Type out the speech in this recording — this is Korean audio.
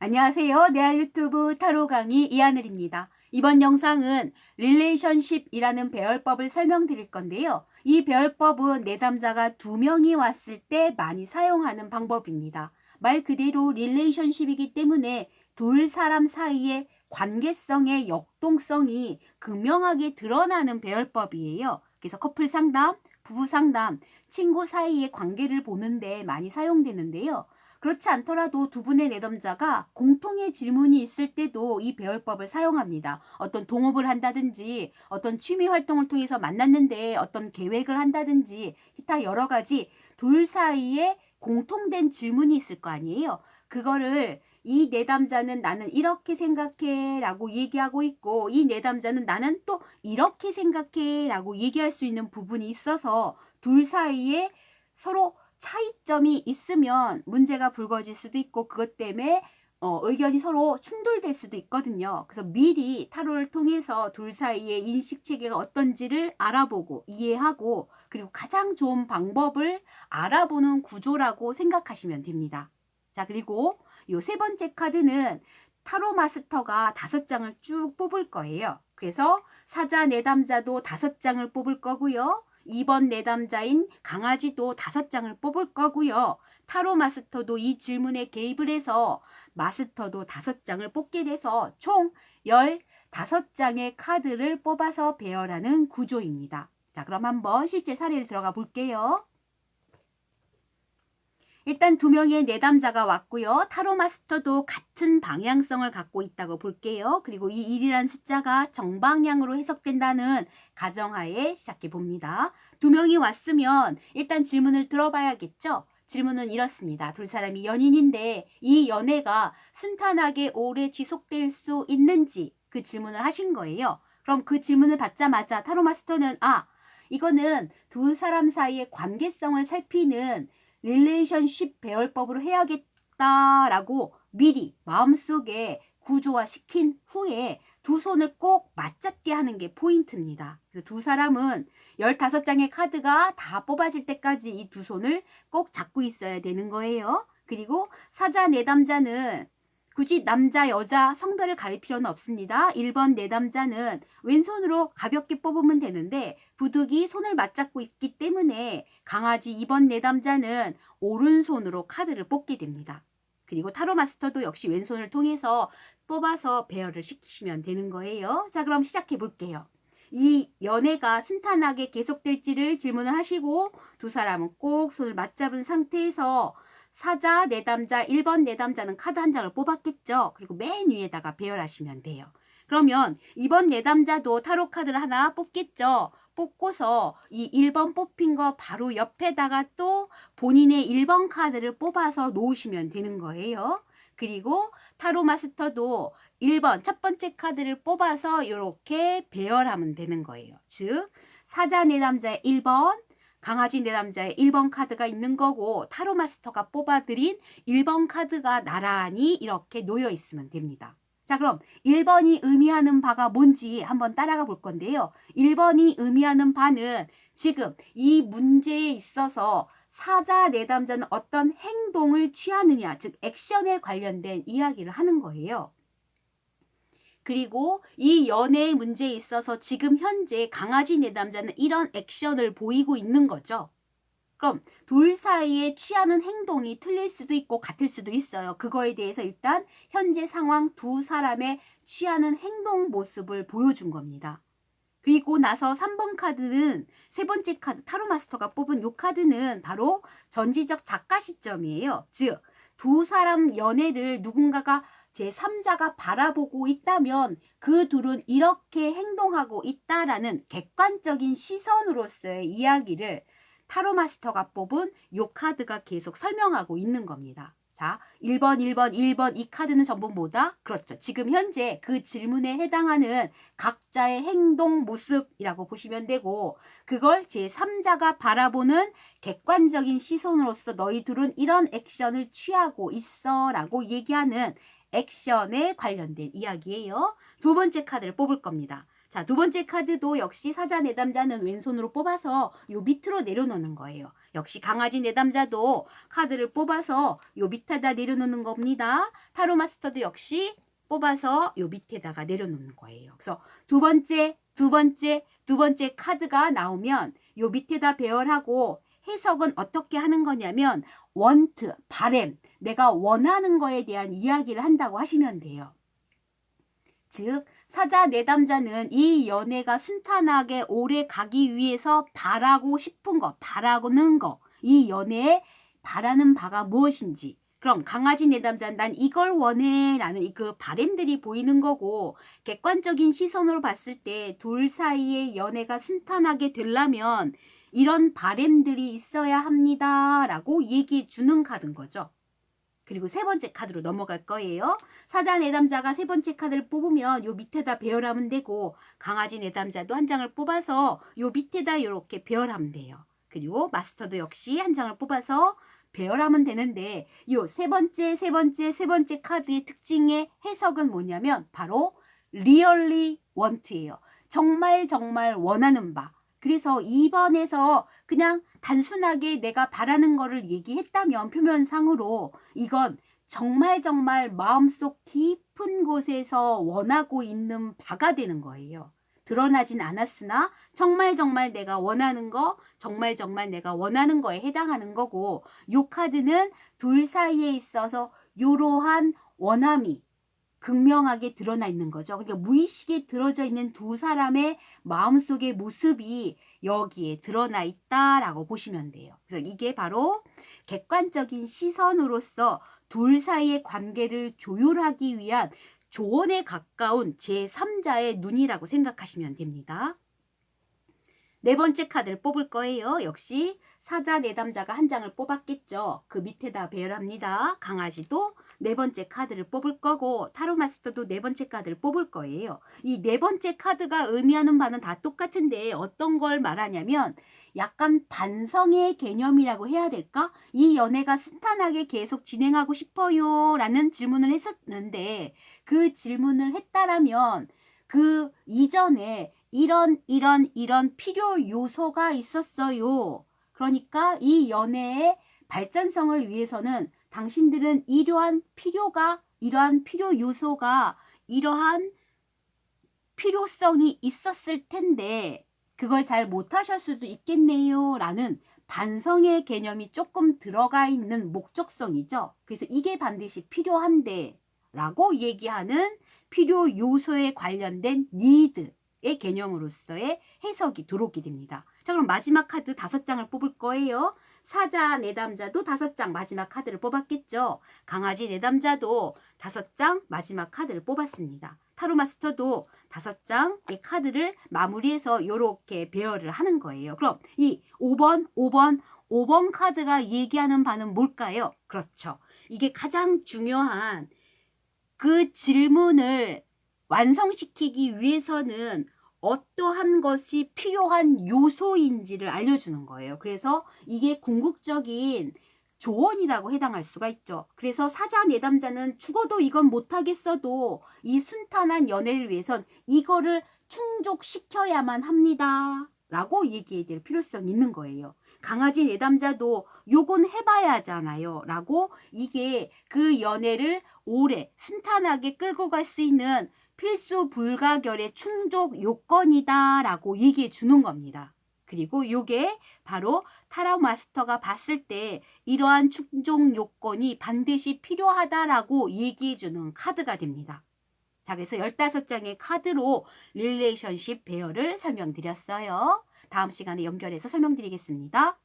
안녕하세요. 내알 유튜브 타로 강의 이하늘입니다. 이번 영상은 릴레이션십이라는 배열법을 설명드릴 건데요. 이 배열법은 내담자가 2명이 왔을 때 많이 사용하는 방법입니다. 말 그대로 릴레이션십이기 때문에 둘 사람 사이의 관계성의 역동성이 극명하게 드러나는 배열법이에요. 그래서 커플 상담, 부부 상담, 친구 사이의 관계를 보는데 많이 사용되는데요. 그렇지 않더라도 두 분의 내담자가 공통의 질문이 있을 때도 이 배열법을 사용합니다. 어떤 동업을 한다든지 어떤 취미 활동을 통해서 만났는데 어떤 계획을 한다든지 기타 여러 가지 둘 사이에 공통된 질문이 있을 거 아니에요. 그거를 이 내담자는 나는 이렇게 생각해 라고 얘기하고 있고 이 내담자는 나는 또 이렇게 생각해 라고 얘기할 수 있는 부분이 있어서 둘 사이에 서로 차이점이 있으면 문제가 불거질 수도 있고 그것 때문에 의견이 서로 충돌될 수도 있거든요. 그래서 미리 타로를 통해서 둘 사이의 인식체계가 어떤지를 알아보고 이해하고 그리고 가장 좋은 방법을 알아보는 구조라고 생각하시면 됩니다. 자, 그리고 이 세 번째 카드는 타로 마스터가 5장을 쭉 뽑을 거예요. 그래서 사자 내담자도 5장을 뽑을 거고요. 2번 내담자인 강아지도 5장을 뽑을 거고요. 타로 마스터도 이 질문에 개입을 해서 마스터도 5장을 뽑게 돼서 총 15장의 카드를 뽑아서 배열하는 구조입니다. 자, 그럼 한번 실제 사례를 들어가 볼게요. 일단 2명의 내담자가 왔고요. 타로 마스터도 같은 방향성을 갖고 있다고 볼게요. 그리고 이 1이라는 숫자가 정방향으로 해석된다는 가정하에 시작해 봅니다. 2명이 왔으면 일단 질문을 들어봐야겠죠. 질문은 이렇습니다. 둘 사람이 연인인데 이 연애가 순탄하게 오래 지속될 수 있는지 그 질문을 하신 거예요. 그럼 그 질문을 받자마자 타로 마스터는 이거는 두 사람 사이의 관계성을 살피는 릴레이션십 배열법으로 해야겠다라고 미리 마음속에 구조화시킨 후에 두 손을 꼭 맞잡게 하는 게 포인트입니다. 그래서 두 사람은 15장의 카드가 다 뽑아질 때까지 이 두 손을 꼭 잡고 있어야 되는 거예요. 그리고 사자 내담자는 굳이 남자, 여자 성별을 가릴 필요는 없습니다. 1번 내담자는 왼손으로 가볍게 뽑으면 되는데 부득이 손을 맞잡고 있기 때문에 강아지 2번 내담자는 오른손으로 카드를 뽑게 됩니다. 그리고 타로 마스터도 역시 왼손을 통해서 뽑아서 배열을 시키시면 되는 거예요. 자, 그럼 시작해 볼게요. 이 연애가 순탄하게 계속될지를 질문을 하시고 두 사람은 꼭 손을 맞잡은 상태에서 사자 내담자 1번 내담자는 카드 한 장을 뽑았겠죠. 그리고 맨 위에다가 배열하시면 돼요. 그러면 2번 내담자도 타로 카드를 하나 뽑겠죠. 뽑고서 이 1번 뽑힌 거 바로 옆에다가 또 본인의 1번 카드를 뽑아서 놓으시면 되는 거예요. 그리고 타로 마스터도 1번 첫 번째 카드를 뽑아서 이렇게 배열하면 되는 거예요. 즉 사자 내담자의 1번, 강아지 내담자의 1번 카드가 있는 거고 타로 마스터가 뽑아드린 1번 카드가 나란히 이렇게 놓여 있으면 됩니다. 자, 그럼 1번이 의미하는 바가 뭔지 한번 따라가 볼 건데요. 1번이 의미하는 바는 지금 이 문제에 있어서 사자 내담자는 어떤 행동을 취하느냐, 즉 액션에 관련된 이야기를 하는 거예요. 그리고 이 연애의 문제에 있어서 지금 현재 강아지 내담자는 이런 액션을 보이고 있는 거죠. 그럼 둘 사이에 취하는 행동이 틀릴 수도 있고 같을 수도 있어요. 그거에 대해서 일단 현재 상황 두 사람의 취하는 행동 모습을 보여준 겁니다. 그리고 나서 3번 카드는 세 번째 카드 타로 마스터가 뽑은 이 카드는 바로 전지적 작가 시점이에요. 즉 두 사람 연애를 누군가가 제3자가 바라보고 있다면 그 둘은 이렇게 행동하고 있다라는 객관적인 시선으로서의 이야기를 타로 마스터가 뽑은 이 카드가 계속 설명하고 있는 겁니다. 자, 1번, 1번, 1번 이 카드는 전부 뭐다? 그렇죠. 지금 현재 그 질문에 해당하는 각자의 행동 모습이라고 보시면 되고 그걸 제3자가 바라보는 객관적인 시선으로서 너희 둘은 이런 액션을 취하고 있어 라고 얘기하는 액션에 관련된 이야기예요. 두 번째 카드를 뽑을 겁니다. 자, 자, 두 번째 카드도 역시 사자 내담자는 왼손으로 뽑아서 요 밑으로 내려놓는 거예요. 역시 강아지 내담자도 카드를 뽑아서 요 밑에다 내려놓는 겁니다. 타로 마스터도 역시 뽑아서 요 밑에다가 내려놓는 거예요. 그래서 두 번째 카드가 나오면 요 밑에다 배열하고 해석은 어떻게 하는 거냐면 want, 바램, 내가 원하는 거에 대한 이야기를 한다고 하시면 돼요. 즉 사자 내담자는 이 연애가 순탄하게 오래 가기 위해서 바라고 싶은 거, 바라는 거, 이 연애에 바라는 바가 무엇인지, 그럼 강아지 내담자는 난 이걸 원해 라는 그 바램들이 보이는 거고, 객관적인 시선으로 봤을 때 둘 사이의 연애가 순탄하게 되려면 이런 바램들이 있어야 합니다 라고 얘기해 주는 카드인 거죠. 그리고 세 번째 카드로 넘어갈 거예요. 사자 내담자가 세 번째 카드를 뽑으면 요 밑에다 배열하면 되고, 강아지 내담자도 한 장을 뽑아서 요 밑에다 이렇게 배열하면 돼요. 그리고 마스터도 역시 한 장을 뽑아서 배열하면 되는데, 요 세 번째 카드의 특징의 해석은 뭐냐면 바로 really want예요. 정말 원하는 바. 그래서 2번에서 그냥 단순하게 내가 바라는 거를 얘기했다면 표면상으로 이건 정말 마음속 깊은 곳에서 원하고 있는 바가 되는 거예요. 드러나진 않았으나 정말 내가 원하는 거, 정말 내가 원하는 거에 해당하는 거고, 요 카드는 둘 사이에 있어서 이러한 원함이 극명하게 드러나 있는 거죠. 그러니까 무의식에 들어져 있는 두 사람의 마음속의 모습이 여기에 드러나 있다라고 보시면 돼요. 그래서 이게 바로 객관적인 시선으로서 둘 사이의 관계를 조율하기 위한 조언에 가까운 제3자의 눈이라고 생각하시면 됩니다. 네 번째 카드를 뽑을 거예요. 역시 사자 내담자가 한 장을 뽑았겠죠. 그 밑에다 배열합니다. 강아지도 네 번째 카드를 뽑을 거고, 타로 마스터도 네 번째 카드를 뽑을 거예요. 이 네 번째 카드가 의미하는 바는 다 똑같은데 어떤 걸 말하냐면 약간 반성의 개념이라고 해야 될까? 이 연애가 순탄하게 계속 진행하고 싶어요 라는 질문을 했었는데, 그 질문을 했다라면 그 이전에 이런 필요 요소가 있었어요. 그러니까 이 연애의 발전성을 위해서는 당신들은 이러한 필요 요소가 이러한 필요성이 있었을 텐데 그걸 잘 못하실 수도 있겠네요 라는 반성의 개념이 조금 들어가 있는 목적성이죠. 그래서 이게 반드시 필요한데 라고 얘기하는 필요 요소에 관련된 니드의 개념으로서의 해석이 들어오게 됩니다. 자, 그럼 마지막 카드 5장을 뽑을 거예요. 사자 내담자도 5장 마지막 카드를 뽑았겠죠. 강아지 내담자도 5장 마지막 카드를 뽑았습니다. 타로 마스터도 5장의 카드를 마무리해서 이렇게 배열을 하는 거예요. 그럼 이 5번 카드가 얘기하는 바는 뭘까요? 그렇죠. 이게 가장 중요한 그 질문을 완성시키기 위해서는 어떠한 것이 필요한 요소인지를 알려주는 거예요. 그래서 이게 궁극적인 조언이라고 해당할 수가 있죠. 그래서 사자 내담자는 죽어도 이건 못하겠어도 이 순탄한 연애를 위해선 이거를 충족시켜야만 합니다 라고 얘기해야 될 필요성이 있는 거예요. 강아지 내담자도 요건 해봐야 하잖아요 라고, 이게 그 연애를 오래 순탄하게 끌고 갈 수 있는 필수 불가결의 충족 요건이다 라고 얘기해 주는 겁니다. 그리고 요게 바로 타로 마스터가 봤을 때 이러한 충족 요건이 반드시 필요하다라고 얘기해 주는 카드가 됩니다. 자, 그래서 15장의 카드로 릴레이션십 배열을 설명드렸어요. 다음 시간에 연결해서 설명드리겠습니다.